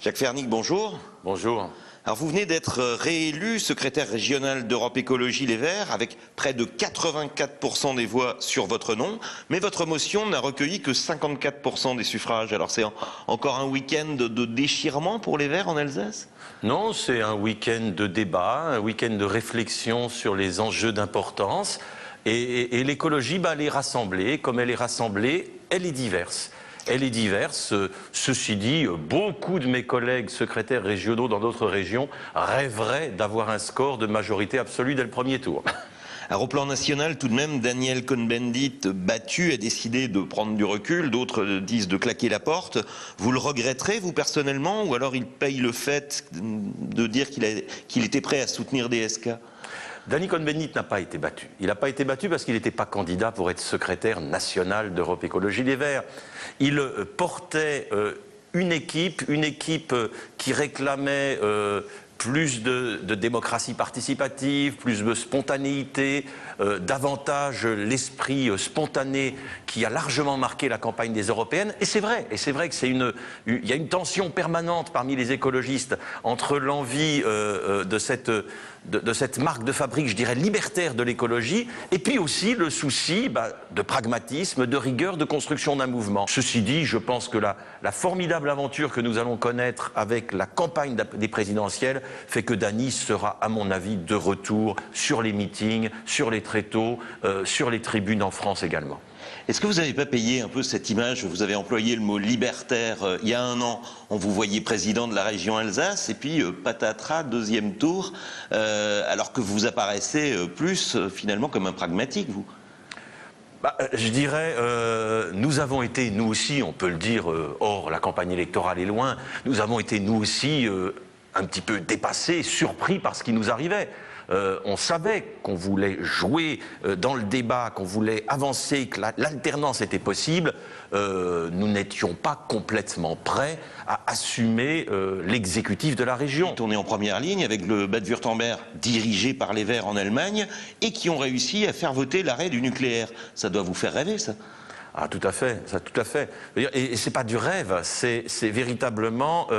Jacques Fernic, bonjour. Bonjour. Alors vous venez d'être réélu secrétaire régional d'Europe Écologie Les Verts avec près de 84% des voix sur votre nom, mais votre motion n'a recueilli que 54% des suffrages. Alors c'est encore un week-end de déchirement pour les Verts en Alsace? Non, c'est un week-end de débat, un week-end de réflexion sur les enjeux d'importance. Et l'écologie, elle est rassemblée. Comme elle est rassemblée, elle est diverse. Elle est diverse. Ceci dit, beaucoup de mes collègues secrétaires régionaux dans d'autres régions rêveraient d'avoir un score de majorité absolue dès le premier tour. Alors au plan national, tout de même, Daniel Cohn-Bendit, battu, a décidé de prendre du recul. D'autres disent de claquer la porte. Vous le regretterez, vous, personnellement? Ou alors il paye le fait de dire qu'il était prêt à soutenir DSK? Daniel Cohn-Bendit n'a pas été battu. Il n'a pas été battu parce qu'il n'était pas candidat pour être secrétaire national d'Europe Écologie Les Verts. Il portait une équipe qui réclamait plus de démocratie participative, plus de spontanéité, davantage l'esprit spontané qui a largement marqué la campagne des européennes. Et c'est vrai qu'il y a une tension permanente parmi les écologistes entre l'envie de cette marque de fabrique, je dirais, libertaire de l'écologie, et puis aussi le souci de pragmatisme, de rigueur, de construction d'un mouvement. Ceci dit, je pense que la formidable aventure que nous allons connaître avec la campagne des présidentielles fait que Dany sera, à mon avis, de retour sur les meetings, sur les tréteaux, sur les tribunes en France également. Est-ce que vous n'avez pas payé un peu cette image? Vous avez employé le mot libertaire il y a un an. On vous voyait président de la région Alsace et puis patatras, deuxième tour, alors que vous apparaissez plus finalement comme un pragmatique, vous. Je dirais, nous avons été, nous aussi, on peut le dire, or la campagne électorale est loin, nous avons été, nous aussi, un petit peu dépassés, surpris par ce qui nous arrivait. On savait qu'on voulait jouer dans le débat, qu'on voulait avancer, que l'alternance était possible. Nous n'étions pas complètement prêts à assumer l'exécutif de la région. On est en première ligne avec le Bade-Wurtemberg dirigé par les Verts en Allemagne et qui ont réussi à faire voter l'arrêt du nucléaire. Ça doit vous faire rêver, ça? Ah, tout à fait, ça, tout à fait. Et c'est pas du rêve, c'est véritablement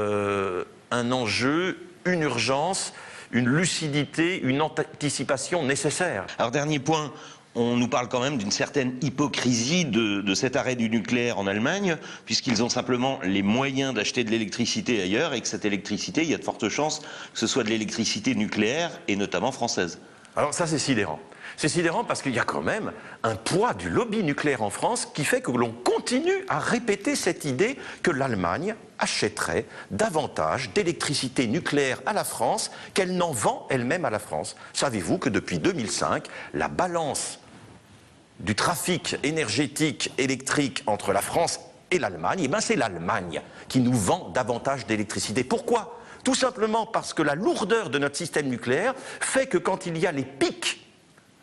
un enjeu, une urgence, une lucidité, une anticipation nécessaire. Alors, dernier point, on nous parle quand même d'une certaine hypocrisie de cet arrêt du nucléaire en Allemagne, puisqu'ils ont simplement les moyens d'acheter de l'électricité ailleurs, et que cette électricité, il y a de fortes chances que ce soit de l'électricité nucléaire, et notamment française. Alors ça, c'est sidérant. C'est sidérant parce qu'il y a quand même un poids du lobby nucléaire en France qui fait que l'on continue à répéter cette idée que l'Allemagne achèterait davantage d'électricité nucléaire à la France qu'elle n'en vend elle-même à la France. Savez-vous que depuis 2005, la balance du trafic énergétique électrique entre la France et l'Allemagne, c'est l'Allemagne qui nous vend davantage d'électricité. Pourquoi ? Tout simplement parce que la lourdeur de notre système nucléaire fait que quand il y a les pics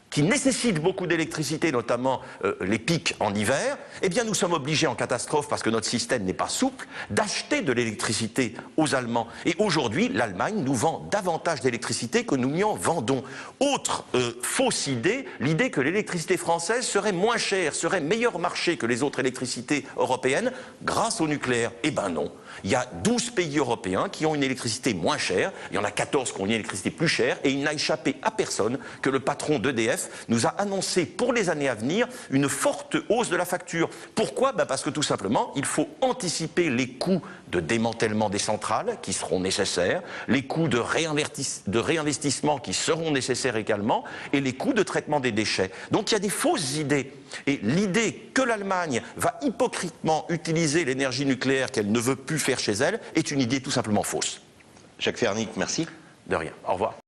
qui nécessitent beaucoup d'électricité, notamment les pics en hiver, eh bien nous sommes obligés en catastrophe, parce que notre système n'est pas souple, d'acheter de l'électricité aux Allemands. Et aujourd'hui, l'Allemagne nous vend davantage d'électricité que nous lui en vendons. Autre fausse idée, l'idée que l'électricité française serait moins chère, serait meilleur marché que les autres électricités européennes grâce au nucléaire. Eh ben non. Il y a 12 pays européens qui ont une électricité moins chère, il y en a 14 qui ont une électricité plus chère, et il n'a échappé à personne que le patron d'EDF nous a annoncé pour les années à venir une forte hausse de la facture. Pourquoi? Parce que tout simplement, il faut anticiper les coûts de démantèlement des centrales qui seront nécessaires, les coûts de réinvestissement qui seront nécessaires également, et les coûts de traitement des déchets. Donc il y a des fausses idées. Et l'idée que l'Allemagne va hypocritement utiliser l'énergie nucléaire qu'elle ne veut plus faire chez elle est une idée tout simplement fausse. Jacques Fernic, merci. De rien. Au revoir.